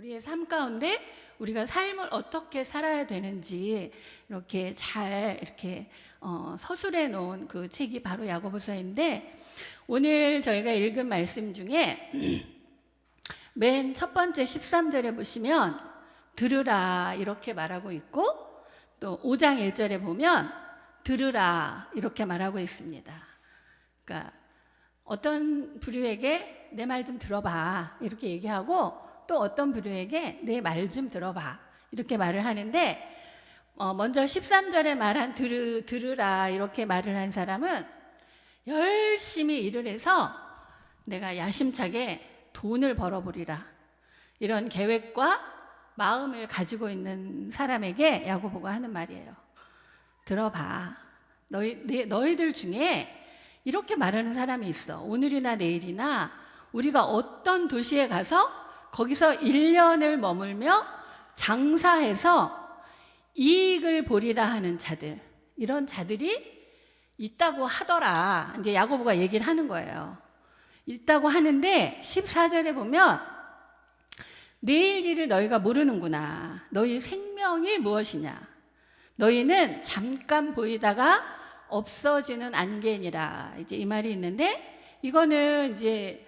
우리의 삶 가운데 우리가 삶을 어떻게 살아야 되는지 이렇게 잘 이렇게 서술해 놓은 그 책이 바로 야고보서인데, 오늘 저희가 읽은 말씀 중에 맨 첫 번째 13절에 보시면 들으라 이렇게 말하고 있고, 또 5장 1절에 보면 들으라 이렇게 말하고 있습니다. 그러니까 어떤 부류에게 내 말 좀 들어봐 이렇게 얘기하고, 또 어떤 부류에게 내 말 좀 들어봐 이렇게 말을 하는데, 먼저 13절에 말한 들으라 이렇게 말을 한 사람은 열심히 일을 해서 내가 야심차게 돈을 벌어보리라 이런 계획과 마음을 가지고 있는 사람에게 야고보가 하는 말이에요. 들어봐. 너희들 중에 이렇게 말하는 사람이 있어. 오늘이나 내일이나 우리가 어떤 도시에 가서 거기서 1년을 머물며 장사해서 이익을 보리라 하는 자들, 이런 자들이 있다고 하더라. 이제 야고보가 얘기를 하는 거예요. 있다고 하는데 14절에 보면 내일 일을 너희가 모르는구나. 너희 생명이 무엇이냐? 너희는 잠깐 보이다가 없어지는 안개니라. 이제 이 말이 있는데, 이거는 이제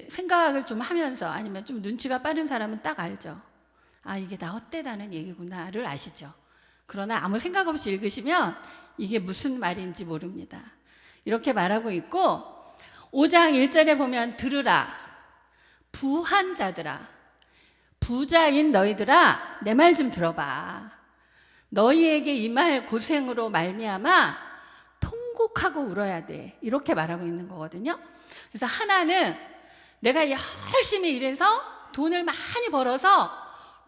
생각을 좀 하면서 아니면 좀 눈치가 빠른 사람은 딱 알죠. 아, 이게 나 헛되다는 얘기구나를 아시죠. 그러나 아무 생각 없이 읽으시면 이게 무슨 말인지 모릅니다. 이렇게 말하고 있고, 5장 1절에 보면 들으라. 부한 자들아, 부자인 너희들아, 내 말 좀 들어봐. 너희에게 이 말 고생으로 말미암아 통곡하고 울어야 돼. 이렇게 말하고 있는 거거든요. 그래서 하나는 내가 열심히 일해서 돈을 많이 벌어서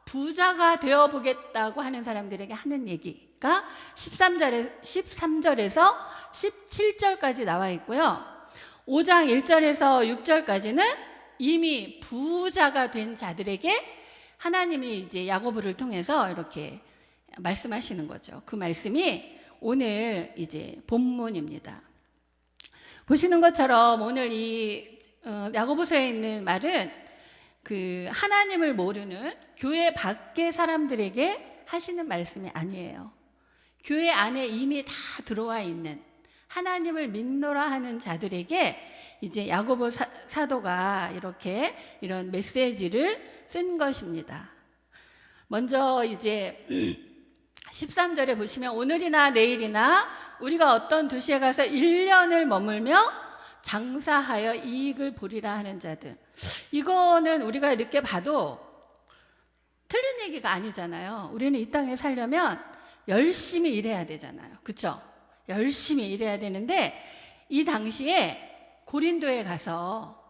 부자가 되어보겠다고 하는 사람들에게 하는 얘기가 13절에서 17절까지 나와 있고요. 5장 1절에서 6절까지는 이미 부자가 된 자들에게 하나님이 이제 야고보를 통해서 이렇게 말씀하시는 거죠. 그 말씀이 오늘 이제 본문입니다. 보시는 것처럼 오늘 이 야고보서에 있는 말은 그 하나님을 모르는 교회 밖의 사람들에게 하시는 말씀이 아니에요. 교회 안에 이미 다 들어와 있는 하나님을 믿노라 하는 자들에게 이제 야고보 사도가 이렇게 이런 메시지를 쓴 것입니다. 먼저 이제 13절에 보시면 오늘이나 내일이나 우리가 어떤 도시에 가서 1년을 머물며 장사하여 이익을 보리라 하는 자들. 이거는 우리가 이렇게 봐도 틀린 얘기가 아니잖아요. 우리는 이 땅에 살려면 열심히 일해야 되잖아요. 그렇죠? 열심히 일해야 되는데, 이 당시에 고린도에 가서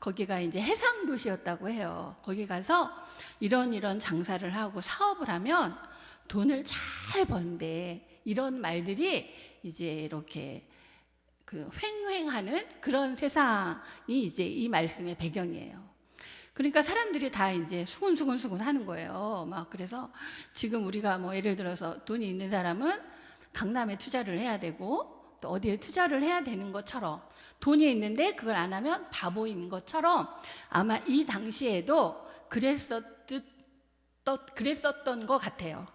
거기가 이제 해상 도시였다고 해요. 거기 가서 이런 장사를 하고 사업을 하면 돈을 잘 버는데, 이런 말들이 이제 이렇게 그 횡행하는 그런 세상이 이제 이 말씀의 배경이에요. 그러니까 사람들이 다 이제 수군수군 하는 거예요. 막 그래서 지금 우리가 뭐 예를 들어서 돈이 있는 사람은 강남에 투자를 해야 되고 또 어디에 투자를 해야 되는 것처럼, 돈이 있는데 그걸 안 하면 바보인 것처럼 아마 이 당시에도 그랬었던 것 같아요.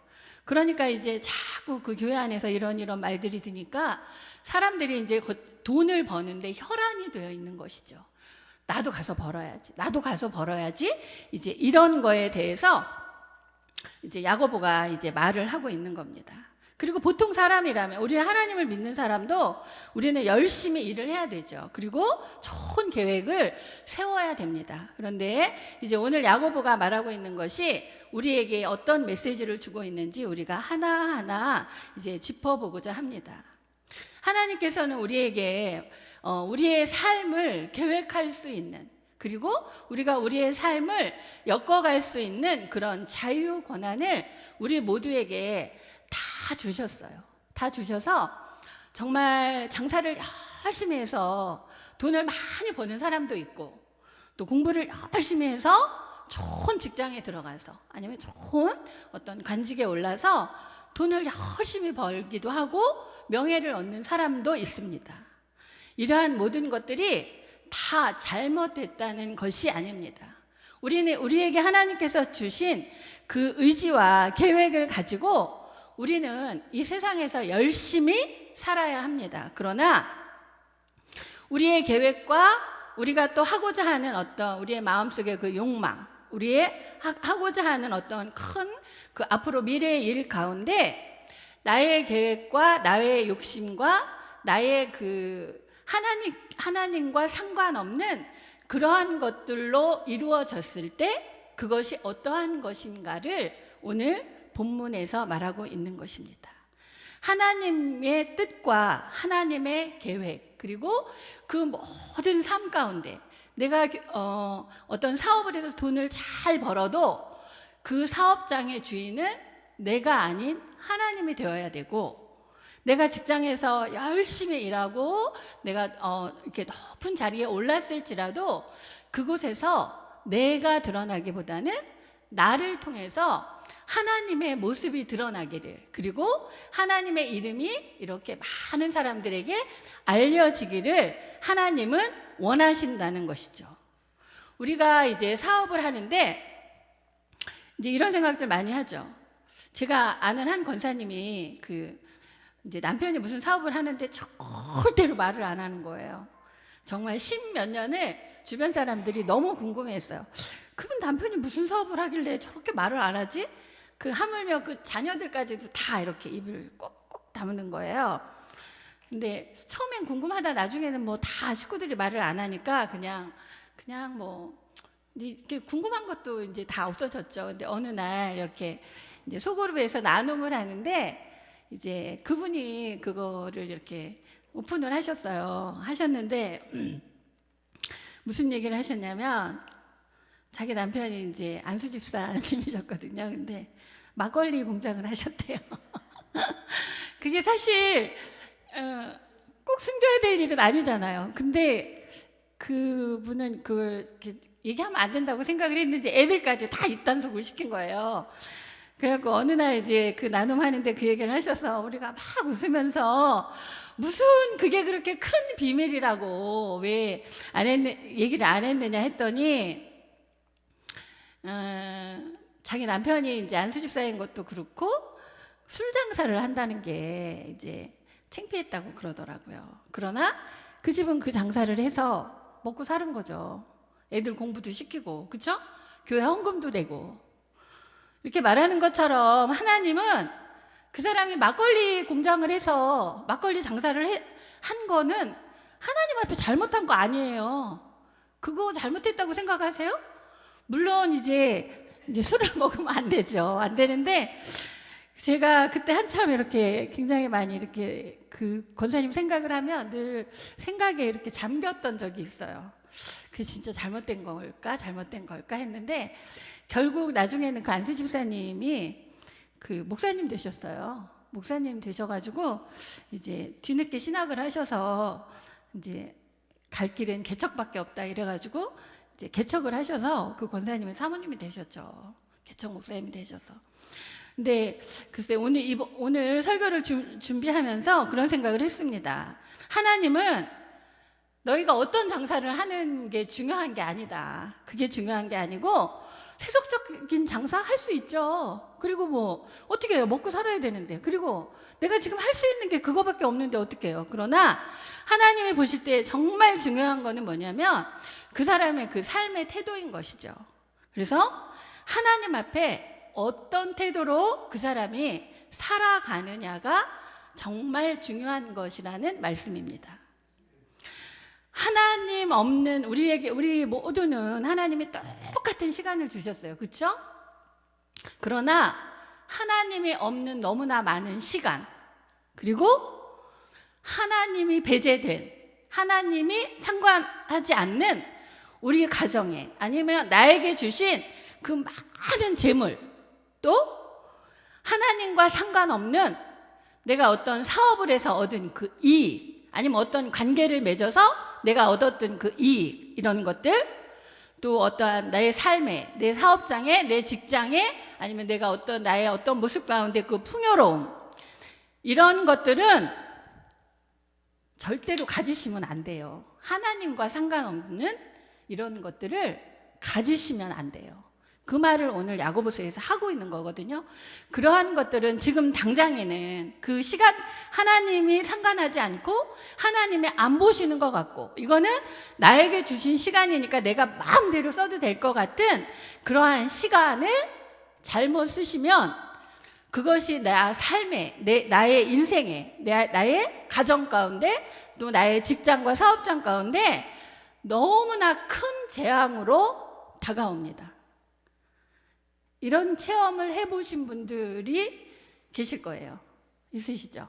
그러니까 이제 자꾸 그 교회 안에서 이런 말들이 드니까 사람들이 이제 돈을 버는데 혈안이 되어 있는 것이죠. 나도 가서 벌어야지. 이제 이런 거에 대해서 이제 야고보가 이제 말을 하고 있는 겁니다. 그리고 보통 사람이라면, 우리는 하나님을 믿는 사람도 우리는 열심히 일을 해야 되죠. 그리고 좋은 계획을 세워야 됩니다. 그런데 이제 오늘 야고보가 말하고 있는 것이 우리에게 어떤 메시지를 주고 있는지 우리가 하나하나 이제 짚어보고자 합니다. 하나님께서는 우리에게 우리의 삶을 계획할 수 있는, 그리고 우리가 우리의 삶을 엮어갈 수 있는 그런 자유 권한을 우리 모두에게 다 주셨어요. 다 주셔서 정말 장사를 열심히 해서 돈을 많이 버는 사람도 있고, 또 공부를 열심히 해서 좋은 직장에 들어가서 아니면 좋은 어떤 관직에 올라서 돈을 열심히 벌기도 하고 명예를 얻는 사람도 있습니다. 이러한 모든 것들이 다 잘못됐다는 것이 아닙니다. 우리에게 하나님께서 주신 그 의지와 계획을 가지고 우리는 이 세상에서 열심히 살아야 합니다. 그러나 우리의 계획과 우리가 또 하고자 하는 어떤 우리의 마음속의 그 욕망, 우리의 하고자 하는 어떤 큰 그 앞으로 미래의 일 가운데 나의 계획과 나의 욕심과 나의 그 하나님과 상관없는 그러한 것들로 이루어졌을 때 그것이 어떠한 것인가를 오늘 본문에서 말하고 있는 것입니다. 하나님의 뜻과 하나님의 계획, 그리고 그 모든 삶 가운데 내가 어떤 사업을 해서 돈을 잘 벌어도 그 사업장의 주인은 내가 아닌 하나님이 되어야 되고, 내가 직장에서 열심히 일하고 내가 이렇게 높은 자리에 올랐을지라도 그곳에서 내가 드러나기보다는 나를 통해서 하나님의 모습이 드러나기를, 그리고 하나님의 이름이 이렇게 많은 사람들에게 알려지기를 하나님은 원하신다는 것이죠. 우리가 이제 사업을 하는데 이제 이런 생각들 많이 하죠. 제가 아는 한 권사님이 이제 남편이 무슨 사업을 하는데 절대로 말을 안 하는 거예요. 정말 10몇 년을 주변 사람들이 너무 궁금해했어요. 그분 남편이 무슨 사업을 하길래 저렇게 말을 안 하지? 하물며 그 자녀들까지도 다 이렇게 입을 꼭꼭 다무는 거예요. 근데 처음엔 궁금하다 나중에는 뭐 다 식구들이 말을 안 하니까 그냥 뭐 이렇게 궁금한 것도 이제 다 없어졌죠. 근데 어느 날 이렇게 이제 소그룹에서 나눔을 하는데 이제 그분이 그거를 이렇게 오픈을 하셨는데 무슨 얘기를 하셨냐면 자기 남편이 이제 안수 집사님이셨거든요. 근데 막걸리 공장을 하셨대요. 그게 사실 꼭 숨겨야 될 일은 아니잖아요. 근데 그분은 그걸 얘기하면 안 된다고 생각을 했는지 애들까지 다 입단속을 시킨 거예요. 그래갖고 어느 날 이제 그 나눔하는데 그 얘기를 하셔서 우리가 막 웃으면서 무슨 그게 그렇게 큰 비밀이라고 왜 얘기를 안 했느냐 했더니 자기 남편이 이제 안수집사인 것도 그렇고 술 장사를 한다는 게 이제 창피했다고 그러더라고요. 그러나 그 집은 그 장사를 해서 먹고 사는 거죠. 애들 공부도 시키고, 그렇죠? 교회 헌금도 내고. 이렇게 말하는 것처럼 하나님은 그 사람이 막걸리 공장을 해서 막걸리 장사를 한 거는 하나님 앞에 잘못한 거 아니에요. 그거 잘못했다고 생각하세요? 물론 이제 술을 먹으면 안 되죠. 안 되는데 제가 그때 한참 이렇게 굉장히 많이 이렇게 그 권사님 생각을 하면 늘 생각에 이렇게 잠겼던 적이 있어요. 그게 진짜 잘못된 걸까 했는데 결국 나중에는 그 안수 집사님이 그 목사님 되셨어요. 목사님 되셔가지고 이제 뒤늦게 신학을 하셔서 이제 갈 길은 개척밖에 없다 이래가지고 이제 개척을 하셔서 그 권사님은 사모님이 되셨죠. 개척 목사님이 되셔서. 근데 글쎄 오늘 설교를 준비하면서 그런 생각을 했습니다. 하나님은 너희가 어떤 장사를 하는 게 중요한 게 아니다. 그게 중요한 게 아니고 세속적인 장사 할 수 있죠. 그리고 뭐 어떻게 해요? 먹고 살아야 되는데. 그리고 내가 지금 할 수 있는 게 그거밖에 없는데 어떻게 해요? 그러나 하나님이 보실 때 정말 중요한 거는 뭐냐면 그 사람의 그 삶의 태도인 것이죠. 그래서 하나님 앞에 어떤 태도로 그 사람이 살아가느냐가 정말 중요한 것이라는 말씀입니다. 하나님 없는 우리 모두는 하나님이 똑같은 시간을 주셨어요. 그렇죠? 그러나 하나님이 없는 너무나 많은 시간, 그리고 하나님이 배제된, 하나님이 상관하지 않는 우리 가정에, 아니면 나에게 주신 그 많은 재물, 또 하나님과 상관없는 내가 어떤 사업을 해서 얻은 그 이익, 아니면 어떤 관계를 맺어서 내가 얻었던 그 이익, 이런 것들, 또 어떠한 나의 삶에, 내 사업장에, 내 직장에, 아니면 내가 나의 어떤 모습 가운데 그 풍요로움, 이런 것들은 절대로 가지시면 안 돼요. 하나님과 상관없는 이런 것들을 가지시면 안 돼요. 그 말을 오늘 야고보서에서 하고 있는 거거든요. 그러한 것들은 지금 당장에는 그 시간 하나님이 상관하지 않고 하나님이 안 보시는 것 같고, 이거는 나에게 주신 시간이니까 내가 마음대로 써도 될 것 같은 그러한 시간을 잘못 쓰시면 그것이 나 삶에, 나의 인생에, 나의 가정 가운데, 또 나의 직장과 사업장 가운데 너무나 큰 재앙으로 다가옵니다. 이런 체험을 해보신 분들이 계실 거예요. 있으시죠?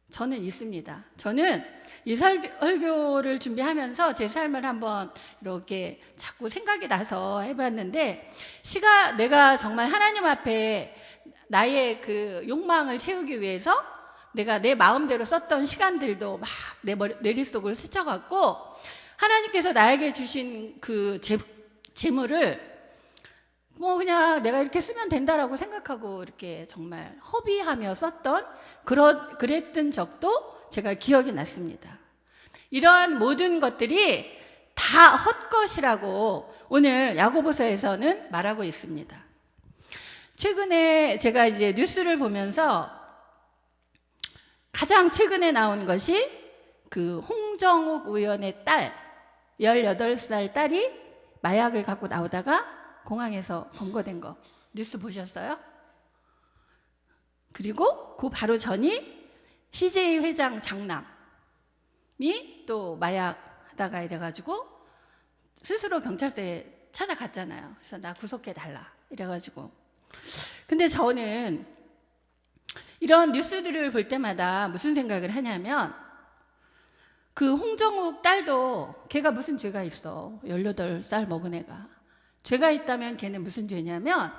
저는 있습니다. 저는 이 설교를 준비하면서 제 삶을 한번 이렇게 자꾸 생각이 나서 해봤는데, 내가 정말 하나님 앞에 나의 그 욕망을 채우기 위해서 내가 내 마음대로 썼던 시간들도 막 내 머릿속을 스쳐갔고, 하나님께서 나에게 주신 그 재물을 뭐 그냥 내가 이렇게 쓰면 된다라고 생각하고 이렇게 정말 허비하며 썼던 그랬던 적도 제가 기억이 났습니다. 이러한 모든 것들이 다 헛것이라고 오늘 야고보서에서는 말하고 있습니다. 최근에 제가 이제 뉴스를 보면서 가장 최근에 나온 것이 그 홍정욱 의원의 딸, 18살 딸이 마약을 갖고 나오다가 공항에서 검거된 거 뉴스 보셨어요? 그리고 그 바로 전이 CJ 회장 장남이 또 마약 하다가 이래가지고 스스로 경찰서에 찾아갔잖아요. 그래서 나 구속해달라 이래가지고. 근데 저는 이런 뉴스들을 볼 때마다 무슨 생각을 하냐면, 그 홍정욱 딸도 걔가 무슨 죄가 있어. 18살 먹은 애가. 죄가 있다면 걔는 무슨 죄냐면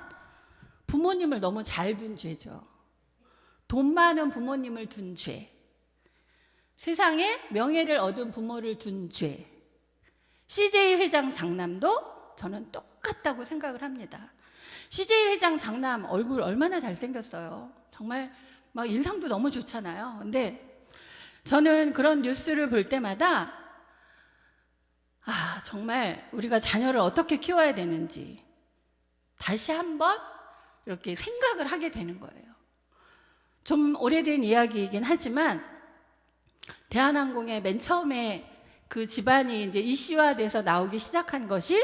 부모님을 너무 잘 둔 죄죠. 돈 많은 부모님을 둔 죄. 세상에 명예를 얻은 부모를 둔 죄. CJ 회장 장남도 저는 똑같다고 생각을 합니다. CJ 회장 장남 얼굴 얼마나 잘생겼어요. 정말 막 인상도 너무 좋잖아요. 근데 저는 그런 뉴스를 볼 때마다 정말 우리가 자녀를 어떻게 키워야 되는지 다시 한번 이렇게 생각을 하게 되는 거예요. 좀 오래된 이야기이긴 하지만 대한항공의 맨 처음에 그 집안이 이제 이슈화돼서 나오기 시작한 것이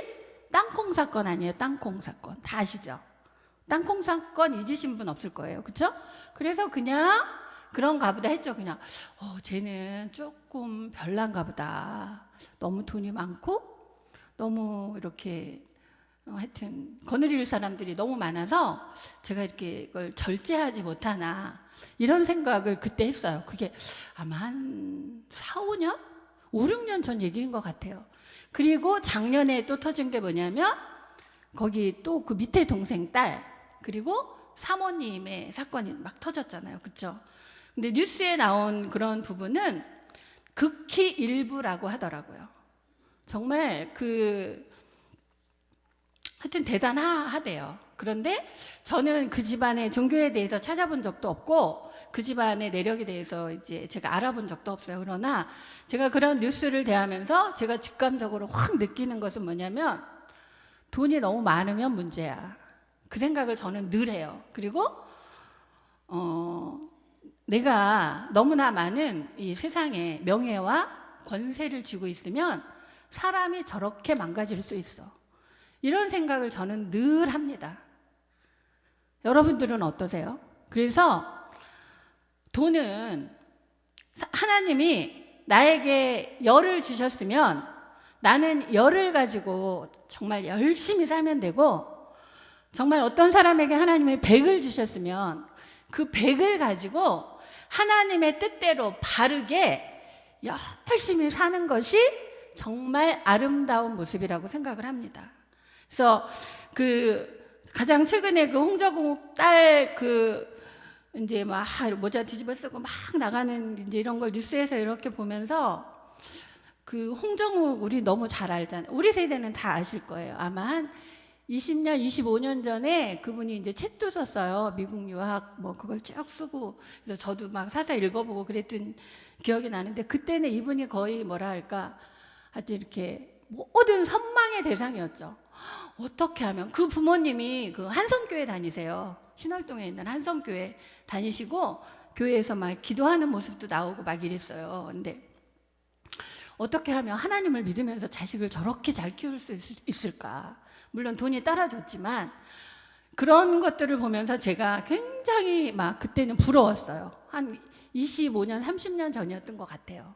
땅콩 사건 아니에요? 땅콩 사건. 다 아시죠? 땅콩 사건 잊으신 분 없을 거예요. 그렇죠? 그래서 그냥 그런가 보다 했죠. 그냥 쟤는 조금 별난가 보다. 너무 돈이 많고 너무 이렇게 하여튼 거느릴 사람들이 너무 많아서 제가 이렇게 이걸 절제하지 못하나, 이런 생각을 그때 했어요. 그게 아마 한 4, 5년? 5, 6년 전 얘기인 것 같아요. 그리고 작년에 또 터진 게 뭐냐면 거기 또 그 밑에 동생 딸, 그리고 사모님의 사건이 막 터졌잖아요. 그렇죠? 근데 뉴스에 나온 그런 부분은 극히 일부라고 하더라고요. 정말 하여튼 대단하대요. 그런데 저는 그 집안의 종교에 대해서 찾아본 적도 없고 그 집안의 내력에 대해서 이제 제가 알아본 적도 없어요. 그러나 제가 그런 뉴스를 대하면서 제가 직감적으로 확 느끼는 것은 뭐냐면, 돈이 너무 많으면 문제야. 그 생각을 저는 늘 해요. 그리고 내가 너무나 많은 이 세상에 명예와 권세를 쥐고 있으면 사람이 저렇게 망가질 수 있어. 이런 생각을 저는 늘 합니다. 여러분들은 어떠세요? 그래서 돈은 하나님이 나에게 열을 주셨으면 나는 열을 가지고 정말 열심히 살면 되고, 정말 어떤 사람에게 하나님이 100을 주셨으면 그 100을 가지고 하나님의 뜻대로 바르게 열심히 사는 것이 정말 아름다운 모습이라고 생각을 합니다. 그래서 가장 최근에 그 홍정욱 딸 이제 막 모자 뒤집어 쓰고 막 나가는 이제 이런 걸 뉴스에서 이렇게 보면서, 그 홍정욱 우리 너무 잘 알잖아요. 우리 세대는 다 아실 거예요. 아마 한 20년, 25년 전에 그분이 이제 책도 썼어요. 미국 유학 뭐 그걸 쭉 쓰고, 그래서 저도 막 사서 읽어보고 그랬던 기억이 나는데, 그때는 이분이 거의 뭐라 할까, 하여튼 이렇게 모든 선망의 대상이었죠. 어떻게 하면, 그 부모님이 그 한성교회 다니세요. 신월동에 있는 한성교회 다니시고 교회에서 막 기도하는 모습도 나오고 막 이랬어요. 근데 어떻게 하면 하나님을 믿으면서 자식을 저렇게 잘 키울 수 있을까? 물론 돈이 따라줬지만 그런 것들을 보면서 제가 굉장히 막 그때는 부러웠어요. 한 25년, 30년 전이었던 것 같아요.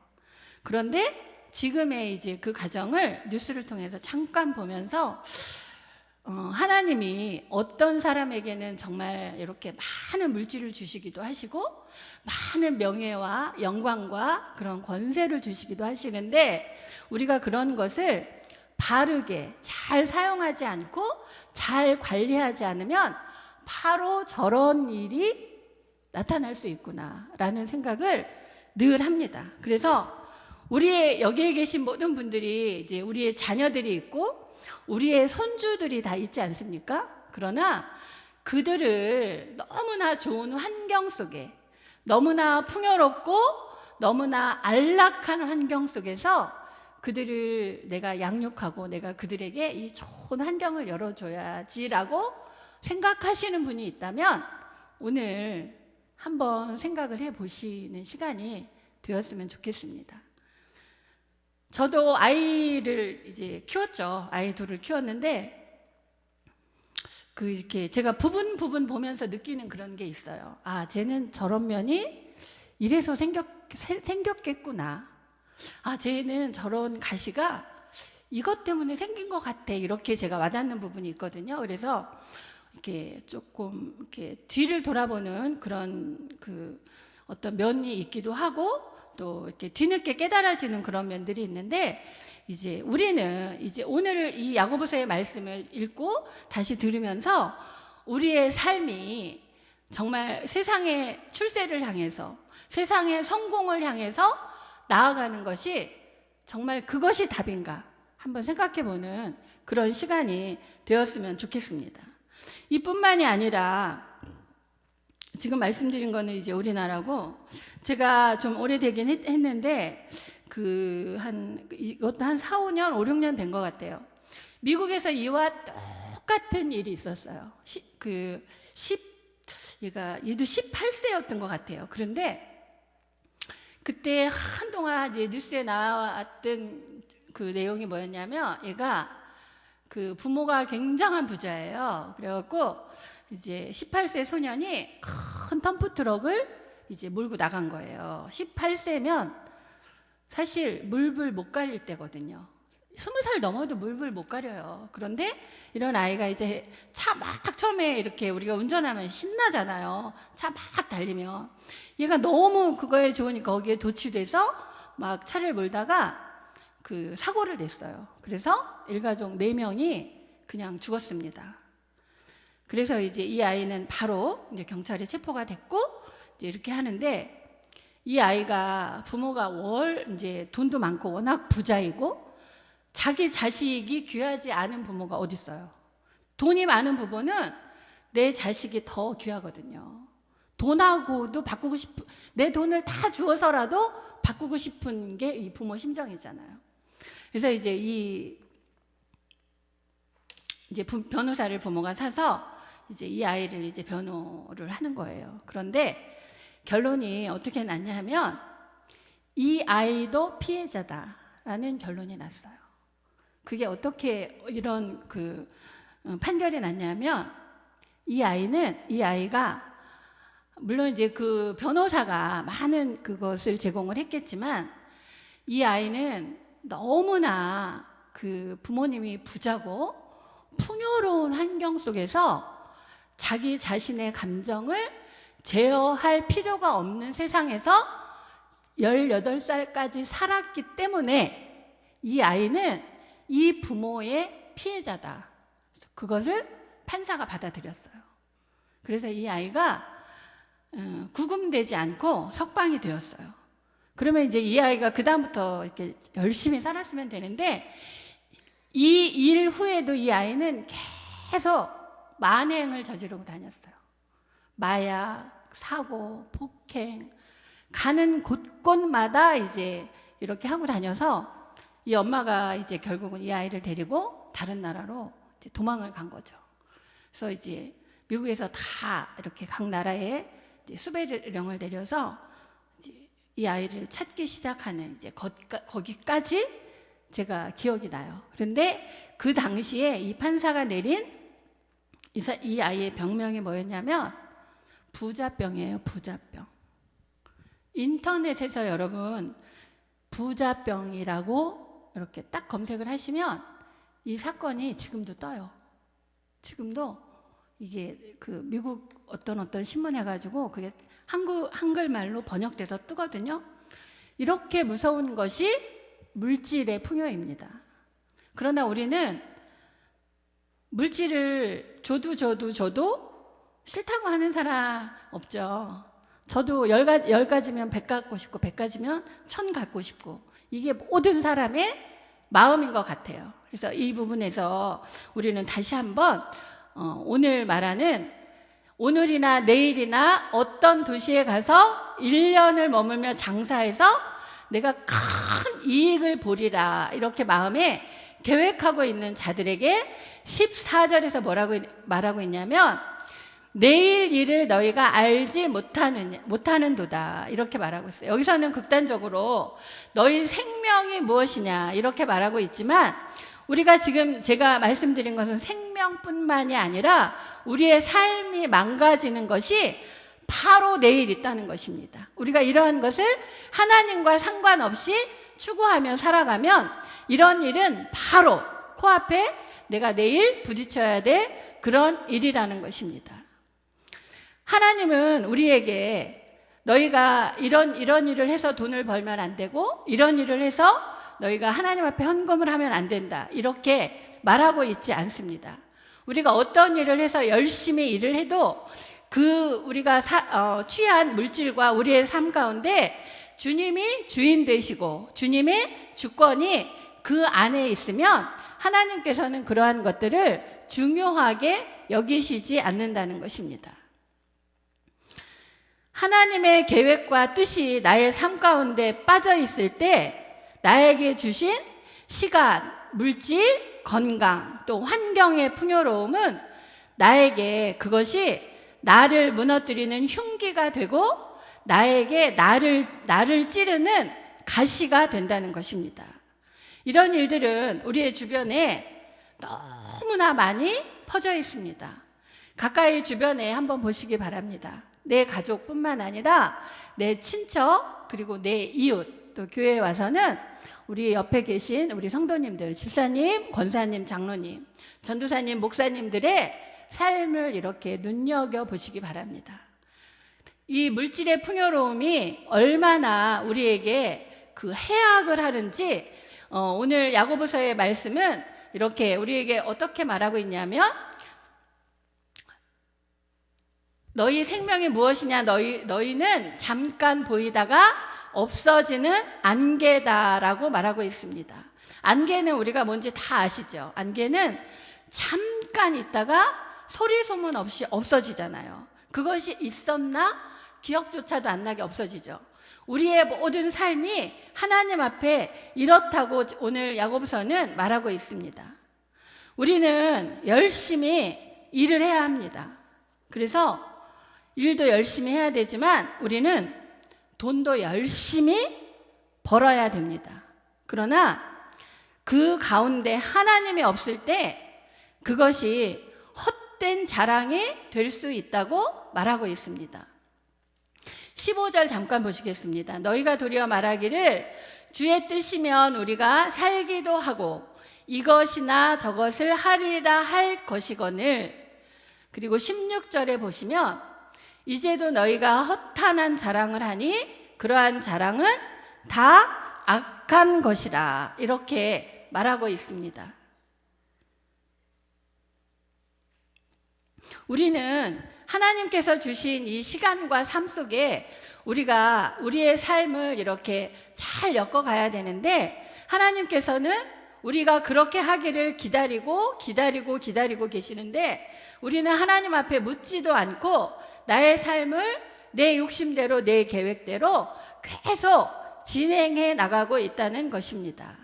그런데 지금의 이제 그 가정을 뉴스를 통해서 잠깐 보면서 하나님이 어떤 사람에게는 정말 이렇게 많은 물질을 주시기도 하시고 많은 명예와 영광과 그런 권세를 주시기도 하시는데, 우리가 그런 것을 바르게 잘 사용하지 않고 잘 관리하지 않으면 바로 저런 일이 나타날 수 있구나라는 생각을 늘 합니다. 그래서 우리의 여기에 계신 모든 분들이 이제 우리의 자녀들이 있고 우리의 손주들이 다 있지 않습니까? 그러나 그들을 너무나 좋은 환경 속에, 너무나 풍요롭고 너무나 안락한 환경 속에서 그들을 내가 양육하고 내가 그들에게 이 좋은 환경을 열어줘야지라고 생각하시는 분이 있다면 오늘 한번 생각을 해보시는 시간이 되었으면 좋겠습니다. 저도 아이를 이제 키웠죠. 아이 둘을 키웠는데 이렇게 제가 부분 보면서 느끼는 그런 게 있어요. 아, 쟤는 저런 면이 이래서 생겼겠구나. 아, 쟤는 저런 가시가 이것 때문에 생긴 것 같아. 이렇게 제가 와닿는 부분이 있거든요. 그래서 이렇게 조금 이렇게 뒤를 돌아보는 그런 어떤 면이 있기도 하고 또 이렇게 뒤늦게 깨달아지는 그런 면들이 있는데, 이제 우리는 이제 오늘 이 야고보서의 말씀을 읽고 다시 들으면서 우리의 삶이 정말 세상의 출세를 향해서, 세상의 성공을 향해서 나아가는 것이 정말 그것이 답인가 한번 생각해보는 그런 시간이 되었으면 좋겠습니다. 이뿐만이 아니라 지금 말씀드린 거는 이제 우리나라고, 제가 좀 오래되긴 했는데 이것도 한 4, 5년, 5, 6년 된 것 같아요. 미국에서 이와 똑같은 일이 있었어요. 얘도 18세였던 것 같아요. 그런데 그때 한동안 이제 뉴스에 나왔던 그 내용이 뭐였냐면, 얘가 그 부모가 굉장한 부자예요. 그래갖고 이제 18세 소년이 큰 덤프 트럭을 이제 몰고 나간 거예요. 18세면 사실 물불 못 가릴 때거든요. 20살 넘어도 물불 못 가려요. 그런데 이런 아이가 이제 차 막 처음에 이렇게 우리가 운전하면 신나잖아요. 차 막 달리면. 얘가 너무 그거에 좋으니까 거기에 도취돼서 막 차를 몰다가 사고를 냈어요. 그래서 일가족 4명이 그냥 죽었습니다. 그래서 이제 이 아이는 바로 이제 경찰에 체포가 됐고 이제 이렇게 하는데, 이 아이가 부모가 이제 돈도 많고 워낙 부자이고 자기 자식이 귀하지 않은 부모가 어디 있어요. 돈이 많은 부모는 내 자식이 더 귀하거든요. 돈하고도 바꾸고 싶은, 내 돈을 다 주어서라도 바꾸고 싶은 게 이 부모 심정이잖아요. 그래서 이제 변호사를 부모가 사서 이제 이 아이를 이제 변호를 하는 거예요. 그런데 결론이 어떻게 났냐 하면 이 아이도 피해자다라는 결론이 났어요. 그게 어떻게 이런 판결이 났냐면, 이 아이가 물론 이제 그 변호사가 많은 그것을 제공을 했겠지만, 이 아이는 너무나 부모님이 부자고 풍요로운 환경 속에서 자기 자신의 감정을 제어할 필요가 없는 세상에서 18살까지 살았기 때문에 이 아이는 이 부모의 피해자다. 그것을 판사가 받아들였어요. 그래서 이 아이가 구금되지 않고 석방이 되었어요. 그러면 이제 이 아이가 그다음부터 이렇게 열심히 살았으면 되는데, 이 일 후에도 이 아이는 계속 만행을 저지르고 다녔어요. 마약, 사고, 폭행, 가는 곳곳마다 이제 이렇게 하고 다녀서 이 엄마가 이제 결국은 이 아이를 데리고 다른 나라로 이제 도망을 간 거죠. 그래서 이제 미국에서 다 이렇게 각 나라에 이제 수배령을 내려서 이제 이 아이를 찾기 시작하는 이제 거기까지 제가 기억이 나요. 그런데 그 당시에 이 판사가 내린 이 아이의 병명이 뭐였냐면 부자병이에요. 부자병. 인터넷에서 여러분 부자병이라고 이렇게 딱 검색을 하시면 이 사건이 지금도 떠요. 지금도 이게 그 미국 어떤 신문 해가지고 그게 한글말로 번역돼서 뜨거든요. 이렇게 무서운 것이 물질의 풍요입니다. 그러나 우리는 물질을 줘도 싫다고 하는 사람 없죠. 저도 10가지면 100 갖고 싶고 100가지면 1000 갖고 싶고 이게 모든 사람의 마음인 것 같아요. 그래서 이 부분에서 우리는 다시 한번 오늘 말하는 오늘이나 내일이나 어떤 도시에 가서 1년을 머물며 장사해서 내가 큰 이익을 보리라 이렇게 마음에 계획하고 있는 자들에게 14절에서 뭐라고 말하고 있냐면 내일 일을 너희가 알지 못하는도다 이렇게 말하고 있어요. 여기서는 극단적으로 너희 생명이 무엇이냐 이렇게 말하고 있지만 우리가 지금 제가 말씀드린 것은 생명뿐만이 아니라 우리의 삶이 망가지는 것이 바로 내일 있다는 것입니다. 우리가 이러한 것을 하나님과 상관없이 추구하며 살아가면 이런 일은 바로 코앞에 내가 내일 부딪혀야 될 그런 일이라는 것입니다. 하나님은 우리에게 너희가 이런 일을 해서 돈을 벌면 안 되고 이런 일을 해서 너희가 하나님 앞에 헌금을 하면 안 된다 이렇게 말하고 있지 않습니다. 우리가 어떤 일을 해서 열심히 일을 해도 그 우리가 취한 물질과 우리의 삶 가운데 주님이 주인 되시고 주님의 주권이 그 안에 있으면 하나님께서는 그러한 것들을 중요하게 여기시지 않는다는 것입니다. 하나님의 계획과 뜻이 나의 삶 가운데 빠져 있을 때 나에게 주신 시간, 물질, 건강, 또 환경의 풍요로움은 나에게 그것이 나를 무너뜨리는 흉기가 되고 나에게 나를 찌르는 가시가 된다는 것입니다. 이런 일들은 우리의 주변에 너무나 많이 퍼져 있습니다. 가까이 주변에 한번 보시기 바랍니다. 내 가족뿐만 아니라 내 친척 그리고 내 이웃 또 교회에 와서는 우리 옆에 계신 우리 성도님들 집사님, 권사님, 장로님, 전도사님, 목사님들의 삶을 이렇게 눈여겨보시기 바랍니다. 이 물질의 풍요로움이 얼마나 우리에게 그 해악을 하는지 오늘 야고보서의 말씀은 이렇게 우리에게 어떻게 말하고 있냐면 너희 생명이 무엇이냐 너희는 잠깐 보이다가 없어지는 안개다라고 말하고 있습니다. 안개는 우리가 뭔지 다 아시죠? 안개는 잠깐 있다가 소리 소문 없이 없어지잖아요. 그것이 있었나 기억조차도 안 나게 없어지죠. 우리의 모든 삶이 하나님 앞에 이렇다고 오늘 야고보서는 말하고 있습니다. 우리는 열심히 일을 해야 합니다. 그래서 일도 열심히 해야 되지만 우리는 돈도 열심히 벌어야 됩니다. 그러나 그 가운데 하나님이 없을 때 그것이 헛된 자랑이 될 수 있다고 말하고 있습니다. 15절 잠깐 보시겠습니다. 너희가 도리어 말하기를 주의 뜻이면 우리가 살기도 하고 이것이나 저것을 하리라 할 것이거늘. 그리고 16절에 보시면 이제도 너희가 허탄한 자랑을 하니 그러한 자랑은 다 악한 것이라 이렇게 말하고 있습니다. 우리는 하나님께서 주신 이 시간과 삶 속에 우리가 우리의 삶을 이렇게 잘 엮어가야 되는데 하나님께서는 우리가 그렇게 하기를 기다리고 계시는데 우리는 하나님 앞에 묻지도 않고 나의 삶을 내 욕심대로 내 계획대로 계속 진행해 나가고 있다는 것입니다.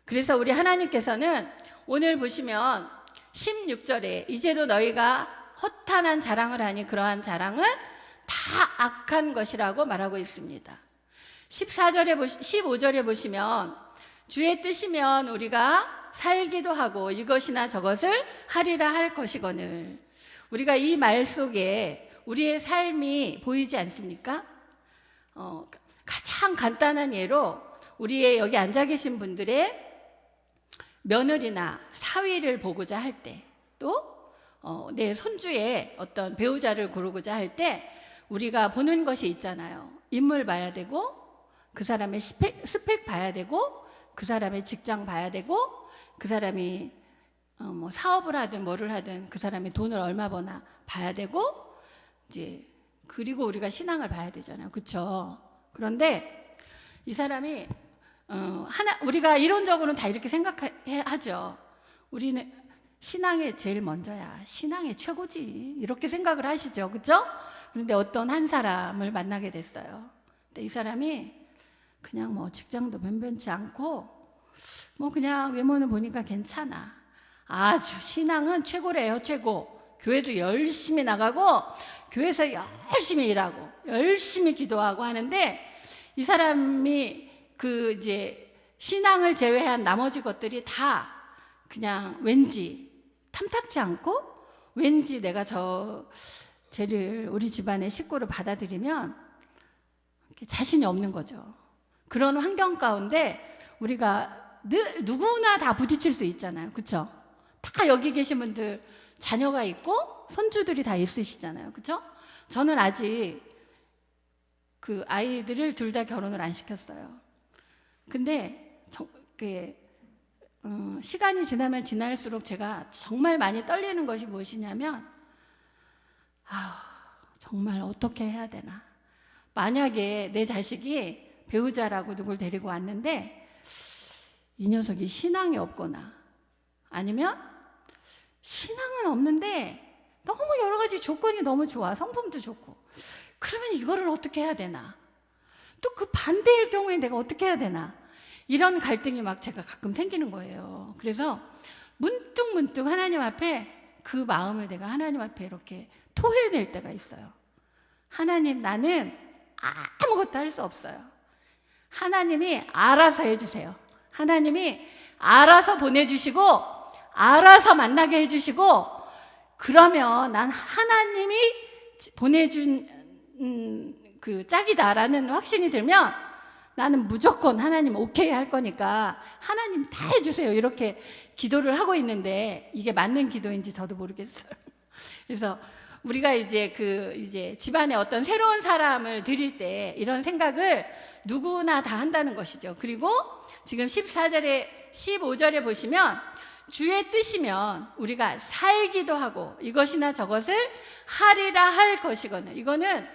그래서 우리 하나님께서는 오늘 보시면 16절에 이제도 너희가 허탄한 자랑을 하니 그러한 자랑은 다 악한 것이라고 말하고 있습니다. 15절에 보시면 주의 뜻이면 우리가 살기도 하고 이것이나 저것을 하리라 할 것이거늘. 우리가 이 말 속에 우리의 삶이 보이지 않습니까? 가장 간단한 예로 우리의 여기 앉아 계신 분들의 며느리나 사위를 보고자 할 때, 또 내 손주의 어떤 배우자를 고르고자 할 때 우리가 보는 것이 있잖아요. 인물 봐야 되고, 그 사람의 스펙 봐야 되고, 그 사람의 직장 봐야 되고, 그 사람이 뭐 사업을 하든 뭐를 하든 그 사람이 돈을 얼마 버나 봐야 되고, 이제 그리고 우리가 신앙을 봐야 되잖아요. 그렇죠? 그런데 이 사람이 우리가 이론적으로는 다 이렇게 생각하죠. 우리는 신앙이 제일 먼저야. 신앙이 최고지. 이렇게 생각을 하시죠. 그렇죠? 그런데 어떤 한 사람을 만나게 됐어요. 근데 이 사람이 그냥 뭐 직장도 변변치 않고 뭐 그냥 외모는 보니까 괜찮아. 아주 신앙은 최고래요. 최고. 교회도 열심히 나가고 교회에서 열심히 일하고 열심히 기도하고 하는데, 이 사람이 그 이제 신앙을 제외한 나머지 것들이 다 그냥 왠지 탐탁지 않고, 왠지 내가 쟤를 우리 집안의 식구를 받아들이면 자신이 없는 거죠. 그런 환경 가운데 우리가 누구나 다 부딪힐 수 있잖아요. 그렇죠? 다 여기 계신 분들 자녀가 있고 손주들이 다 있으시잖아요. 그렇죠? 저는 아직 그 아이들을 둘 다 결혼을 안 시켰어요. 근데 시간이 지나면 지날수록 제가 정말 많이 떨리는 것이 무엇이냐면, 정말 어떻게 해야 되나. 만약에 내 자식이 배우자라고 누굴 데리고 왔는데 이 녀석이 신앙이 없거나, 아니면 신앙은 없는데 너무 여러 가지 조건이 너무 좋아, 성품도 좋고, 그러면 이거를 어떻게 해야 되나. 또 그 반대일 경우에 내가 어떻게 해야 되나. 이런 갈등이 막 제가 가끔 생기는 거예요. 그래서 문득 하나님 앞에 그 마음을 내가 하나님 앞에 이렇게 토해낼 때가 있어요. 하나님, 나는 아무것도 할 수 없어요. 하나님이 알아서 해주세요. 하나님이 알아서 보내주시고 알아서 만나게 해주시고, 그러면 난 하나님이 보내준 그 짝이다라는 확신이 들면 나는 무조건 하나님 오케이 할 거니까 하나님 다 해주세요. 이렇게 기도를 하고 있는데 이게 맞는 기도인지 저도 모르겠어요. 그래서 우리가 이제 집안에 어떤 새로운 사람을 들일 때 이런 생각을 누구나 다 한다는 것이죠. 그리고 지금 15절에 보시면 주의 뜻이면 우리가 살기도 하고 이것이나 저것을 하리라 할 것이거늘. 이거는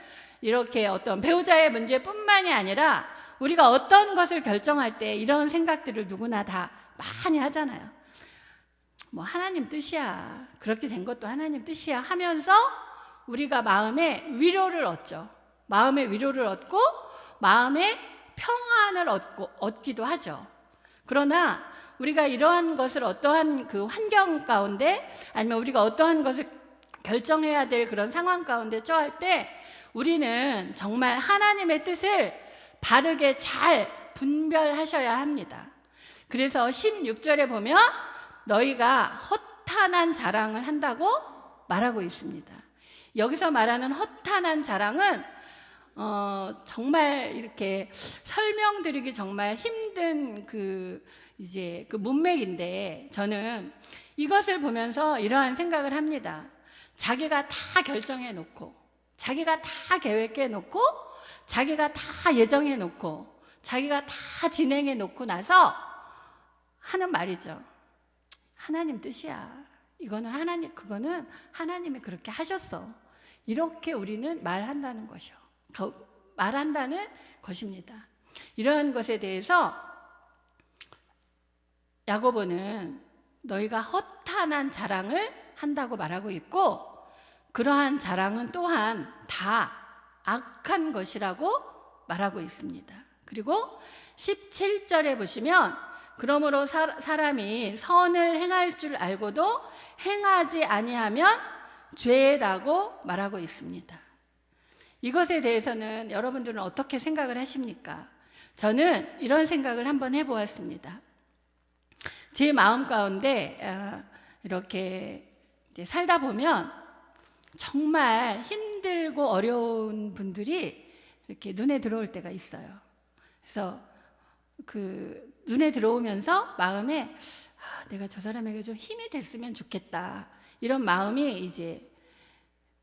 이렇게 어떤 배우자의 문제뿐만이 아니라 우리가 어떤 것을 결정할 때 이런 생각들을 누구나 다 많이 하잖아요. 뭐 하나님 뜻이야, 그렇게 된 것도 하나님 뜻이야 하면서 우리가 마음의 위로를 얻죠. 마음의 위로를 얻고 마음의 평안을 얻기도 하죠. 그러나 우리가 이러한 것을 어떠한 그 환경 가운데, 아니면 우리가 어떠한 것을 결정해야 될 그런 상황 가운데 처할 때 우리는 정말 하나님의 뜻을 바르게 잘 분별하셔야 합니다. 그래서 16절에 보면 너희가 허탄한 자랑을 한다고 말하고 있습니다. 여기서 말하는 허탄한 자랑은 정말 이렇게 설명드리기 정말 힘든 그 문맥인데, 저는 이것을 보면서 이러한 생각을 합니다. 자기가 다 결정해 놓고, 자기가 다 계획해 놓고, 자기가 다 예정해 놓고, 자기가 다 진행해 놓고 나서 하는 말이죠. 하나님 뜻이야. 그거는 하나님이 그렇게 하셨어. 이렇게 우리는 말한다는 것입니다. 이러한 것에 대해서 야고보는 너희가 허탄한 자랑을 한다고 말하고 있고, 그러한 자랑은 또한 다 악한 것이라고 말하고 있습니다. 그리고 17절에 보시면 그러므로 사람이 선을 행할 줄 알고도 행하지 아니하면 죄라고 말하고 있습니다. 이것에 대해서는 여러분들은 어떻게 생각을 하십니까? 저는 이런 생각을 한번 해보았습니다. 제 마음 가운데 이렇게 살다 보면 정말 힘들고 어려운 분들이 이렇게 눈에 들어올 때가 있어요. 그래서 그 눈에 들어오면서 마음에 내가 저 사람에게 좀 힘이 됐으면 좋겠다, 이런 마음이 이제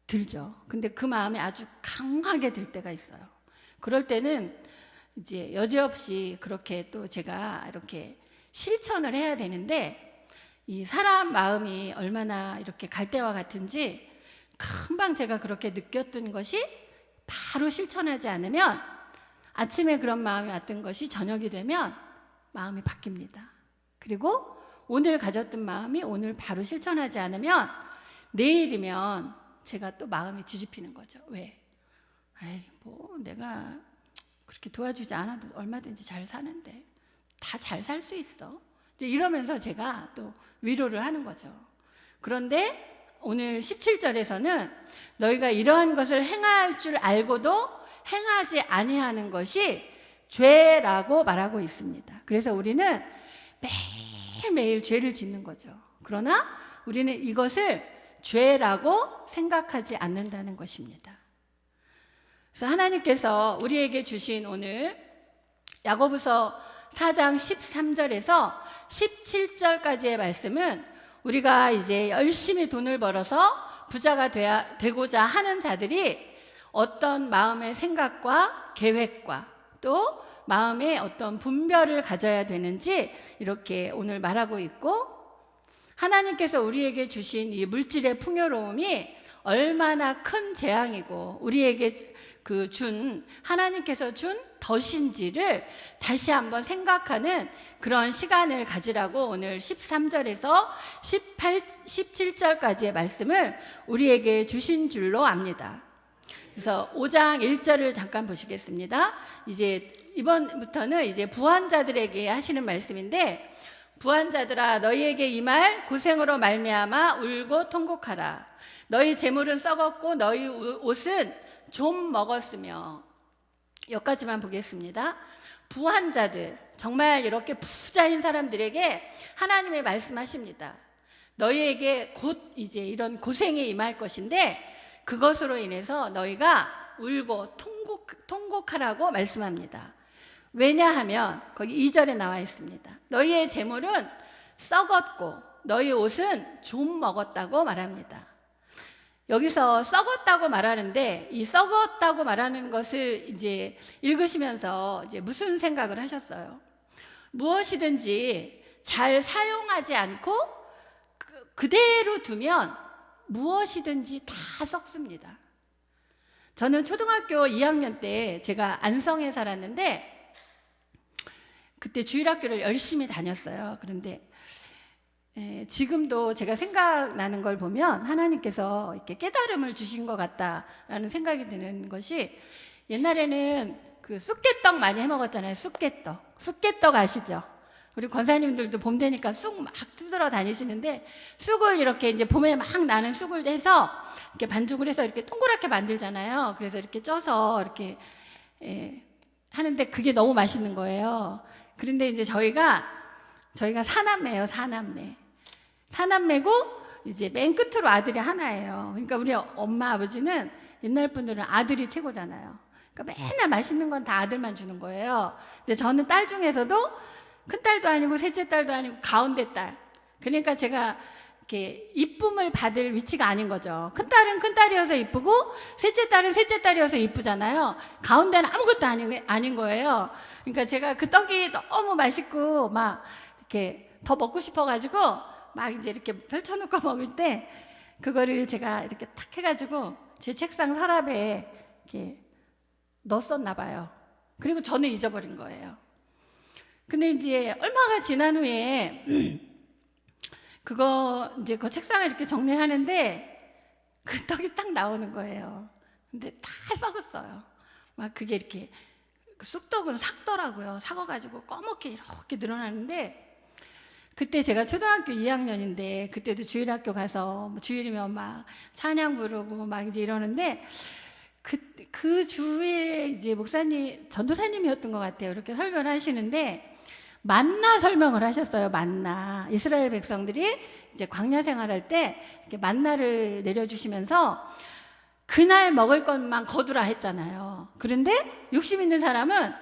들죠. 근데 그 마음이 아주 강하게 들 때가 있어요. 그럴 때는 이제 여지없이 그렇게 또 제가 이렇게 실천을 해야 되는데, 이 사람 마음이 얼마나 이렇게 갈대와 같은지 금방 제가 그렇게 느꼈던 것이 바로 실천하지 않으면, 아침에 그런 마음이 왔던 것이 저녁이 되면 마음이 바뀝니다. 그리고 오늘 가졌던 마음이 오늘 바로 실천하지 않으면 내일이면 제가 또 마음이 뒤집히는 거죠. 왜? 뭐 내가 그렇게 도와주지 않아도 얼마든지 잘 사는데, 다 잘 살 수 있어, 이제 이러면서 제가 또 위로를 하는 거죠. 그런데 오늘 17절에서는 너희가 이러한 것을 행할 줄 알고도 행하지 아니하는 것이 죄라고 말하고 있습니다. 그래서 우리는 매일매일 죄를 짓는 거죠. 그러나 우리는 이것을 죄라고 생각하지 않는다는 것입니다. 그래서 하나님께서 우리에게 주신 오늘 야고보서 4장 13절에서 17절까지의 말씀은, 우리가 이제 열심히 돈을 벌어서 부자가 되고자 하는 자들이 어떤 마음의 생각과 계획과 또 마음의 어떤 분별을 가져야 되는지 이렇게 오늘 말하고 있고, 하나님께서 우리에게 주신 이 물질의 풍요로움이 얼마나 큰 재앙이고 우리에게 하나님께서 준 덫인지를 다시 한번 생각하는 그런 시간을 가지라고 오늘 13절에서 17절까지의 말씀을 우리에게 주신 줄로 압니다. 그래서 5장 1절을 잠깐 보시겠습니다. 이제 이번부터는 이제 부한자들에게 하시는 말씀인데, 부한자들아 너희에게 이 말 고생으로 말미암아 울고 통곡하라. 너희 재물은 썩었고 너희 옷은 좀 먹었으며. 여기까지만 보겠습니다. 부한자들, 정말 이렇게 부자인 사람들에게 하나님이 말씀하십니다. 너희에게 곧 이제 이런 고생이 임할 것인데 그것으로 인해서 너희가 울고 통곡하라고 말씀합니다. 왜냐하면 거기 2절에 나와 있습니다. 너희의 재물은 썩었고 너희 옷은 좀 먹었다고 말합니다. 여기서 썩었다고 말하는데, 이 썩었다고 말하는 것을 이제 읽으시면서 이제 무슨 생각을 하셨어요? 무엇이든지 잘 사용하지 않고 그대로 두면 무엇이든지 다 썩습니다. 저는 초등학교 2학년 때 제가 안성에 살았는데 그때 주일학교를 열심히 다녔어요. 그런데 지금도 제가 생각나는 걸 보면 하나님께서 이렇게 깨달음을 주신 것 같다라는 생각이 드는 것이, 옛날에는 그 쑥개떡 많이 해 먹었잖아요. 쑥개떡 아시죠? 우리 권사님들도 봄 되니까 쑥 막 뜯으러 다니시는데, 쑥을 이렇게 이제 봄에 막 나는 쑥을 해서 이렇게 반죽을 해서 이렇게 동그랗게 만들잖아요. 그래서 이렇게 쪄서 이렇게 하는데 그게 너무 맛있는 거예요. 그런데 이제 저희가 사남매예요. 사남매고 이제 맨 끝으로 아들이 하나예요. 그러니까 우리 엄마 아버지는 옛날 분들은 아들이 최고잖아요. 그러니까 맨날 맛있는 건 다 아들만 주는 거예요. 근데 저는 딸 중에서도 큰 딸도 아니고 셋째 딸도 아니고 가운데 딸. 그러니까 제가 이렇게 이쁨을 받을 위치가 아닌 거죠. 큰 딸은 큰 딸이어서 이쁘고 셋째 딸은 셋째 딸이어서 이쁘잖아요. 가운데는 아무것도 아닌 거예요. 그러니까 제가 그 떡이 너무 맛있고 막 이렇게 더 먹고 싶어가지고 막 이제 이렇게 펼쳐놓고 먹을 때 그거를 제가 이렇게 탁 해가지고 제 책상 서랍에 이렇게 넣었었나 봐요. 그리고 저는 잊어버린 거예요. 근데 이제 얼마가 지난 후에 이제 그 책상을 이렇게 정리를 하는데 그 떡이 딱 나오는 거예요. 근데 다 썩었어요. 막 그게 이렇게 쑥떡은 삭더라고요. 삭아가지고 꺼멓게 이렇게 늘어나는데 그때 제가 초등학교 2학년인데 그때도 주일학교 가서 뭐 주일이면 막 찬양 부르고 막 이제 이러는데 그 주에 이제 목사님, 전도사님이었던 것 같아요. 이렇게 설교를 하시는데 만나 설명을 하셨어요. 만나. 이스라엘 백성들이 이제 광야 생활할 때 이렇게 만나를 내려주시면서 그날 먹을 것만 거두라 했잖아요. 그런데 욕심 있는 사람은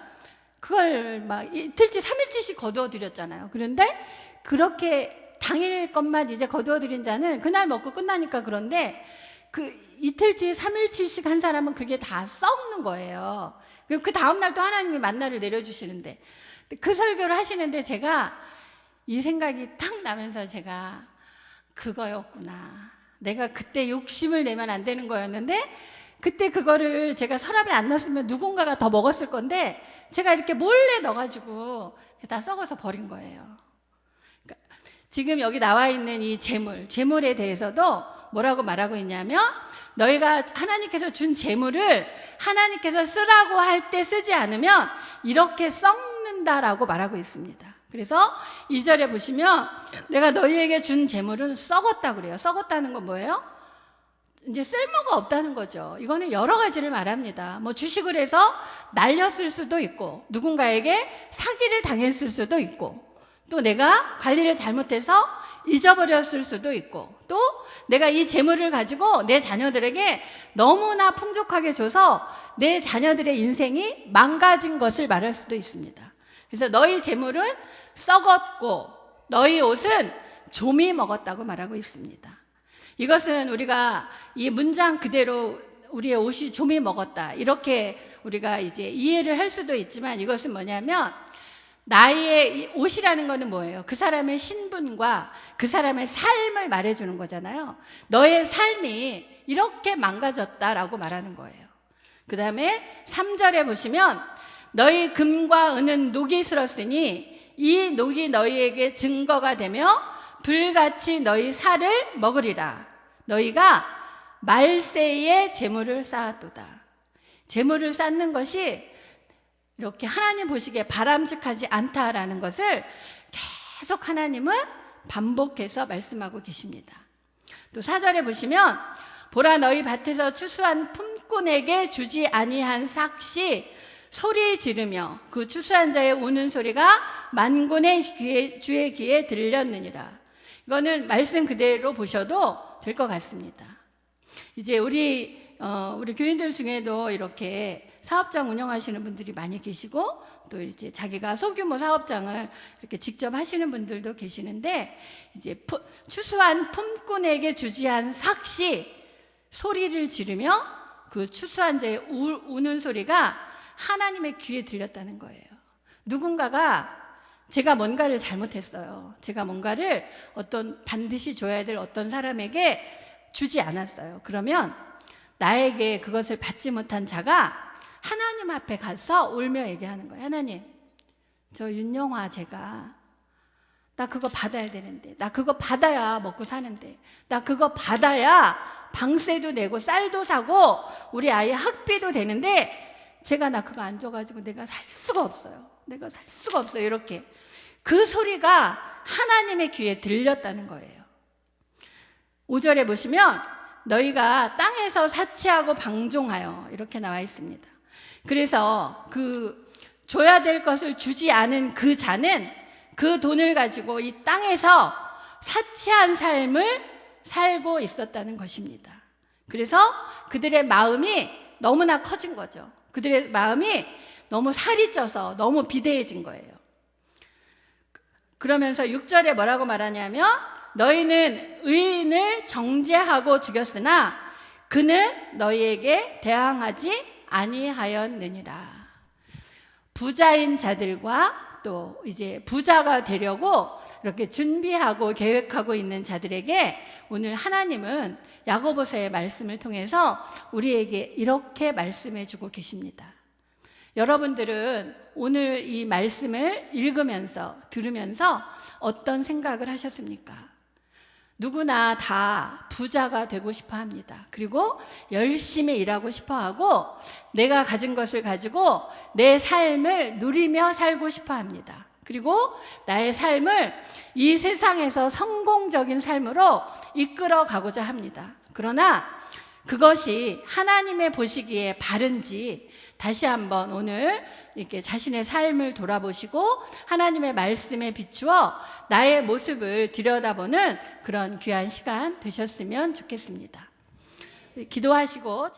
그걸 막 이틀치 3일치씩 거두어 드렸잖아요. 그런데 그렇게 당일 것만 이제 거두어 드린 자는 그날 먹고 끝나니까, 그런데 그 이틀치 3일치씩 한 사람은 그게 다 썩는 거예요. 그 다음날 또 하나님이 만나를 내려주시는데, 그 설교를 하시는데 제가 이 생각이 탁 나면서 제가 그거였구나. 내가 그때 욕심을 내면 안 되는 거였는데, 그때 그거를 제가 서랍에 안 넣었으면 누군가가 더 먹었을 건데 제가 이렇게 몰래 넣어가지고 다 썩어서 버린 거예요. 그러니까 지금 여기 나와 있는 이 재물에 대해서도 뭐라고 말하고 있냐면, 너희가 하나님께서 준 재물을 하나님께서 쓰라고 할 때 쓰지 않으면 이렇게 썩는다라고 말하고 있습니다. 그래서 2절에 보시면 내가 너희에게 준 재물은 썩었다 그래요. 썩었다는 건 뭐예요? 이제 쓸모가 없다는 거죠. 이거는 여러 가지를 말합니다. 뭐 주식을 해서 날렸을 수도 있고, 누군가에게 사기를 당했을 수도 있고, 또 내가 관리를 잘못해서 잊어버렸을 수도 있고, 또 내가 이 재물을 가지고 내 자녀들에게 너무나 풍족하게 줘서 내 자녀들의 인생이 망가진 것을 말할 수도 있습니다. 그래서 너희 재물은 썩었고 너희 옷은 좀이 먹었다고 말하고 있습니다. 이것은 우리가 이 문장 그대로 우리의 옷이 좀이 먹었다 이렇게 우리가 이제 이해를 할 수도 있지만, 이것은 뭐냐면 나의 옷이라는 것은 뭐예요? 그 사람의 신분과 그 사람의 삶을 말해주는 거잖아요. 너의 삶이 이렇게 망가졌다라고 말하는 거예요. 그 다음에 3절에 보시면 너희 금과 은은 녹이 슬었으니 이 녹이 너희에게 증거가 되며 불같이 너희 살을 먹으리라. 너희가 말세에 재물을 쌓았도다. 재물을 쌓는 것이 이렇게 하나님 보시기에 바람직하지 않다라는 것을 계속 하나님은 반복해서 말씀하고 계십니다. 또 4절에 보시면 보라, 너희 밭에서 추수한 품꾼에게 주지 아니한 삭시 소리 지르며 그 추수한 자의 우는 소리가 만군의 주의 귀에 들렸느니라. 이거는 말씀 그대로 보셔도 될 것 같습니다. 이제 우리 교인들 중에도 이렇게 사업장 운영하시는 분들이 많이 계시고, 또 이제 자기가 소규모 사업장을 이렇게 직접 하시는 분들도 계시는데, 이제 추수한 품꾼에게 주지한 삭시 소리를 지르며 그 추수한 자의 우는 소리가 하나님의 귀에 들렸다는 거예요. 누군가가 제가 뭔가를 잘못했어요. 제가 뭔가를 반드시 줘야 될 어떤 사람에게 주지 않았어요. 그러면 나에게 그것을 받지 못한 자가 하나님 앞에 가서 울며 얘기하는 거예요. 하나님, 저 윤영화 나 그거 받아야 되는데, 나 그거 받아야 먹고 사는데, 나 그거 받아야 방세도 내고 쌀도 사고 우리 아이 학비도 되는데 나 그거 안 줘가지고 내가 살 수가 없어요. 이렇게 그 소리가 하나님의 귀에 들렸다는 거예요. 5절에 보시면 너희가 땅에서 사치하고 방종하여 이렇게 나와 있습니다. 그래서 줘야 될 것을 주지 않은 그 자는 그 돈을 가지고 이 땅에서 사치한 삶을 살고 있었다는 것입니다. 그래서 그들의 마음이 너무나 커진 거죠. 그들의 마음이 너무 살이 쪄서 너무 비대해진 거예요. 그러면서 6절에 뭐라고 말하냐면 너희는 의인을 정죄하고 죽였으나 그는 너희에게 대항하지 아니하였느니라. 부자인 자들과 또 이제 부자가 되려고 이렇게 준비하고 계획하고 있는 자들에게 오늘 하나님은 야고보서의 말씀을 통해서 우리에게 이렇게 말씀해 주고 계십니다. 여러분들은 오늘 이 말씀을 읽으면서 들으면서 어떤 생각을 하셨습니까? 누구나 다 부자가 되고 싶어 합니다. 그리고 열심히 일하고 싶어 하고 내가 가진 것을 가지고 내 삶을 누리며 살고 싶어 합니다. 그리고 나의 삶을 이 세상에서 성공적인 삶으로 이끌어 가고자 합니다. 그러나 그것이 하나님의 보시기에 바른지 다시 한번 오늘 이렇게 자신의 삶을 돌아보시고 하나님의 말씀에 비추어 나의 모습을 들여다보는 그런 귀한 시간 되셨으면 좋겠습니다. 기도하시고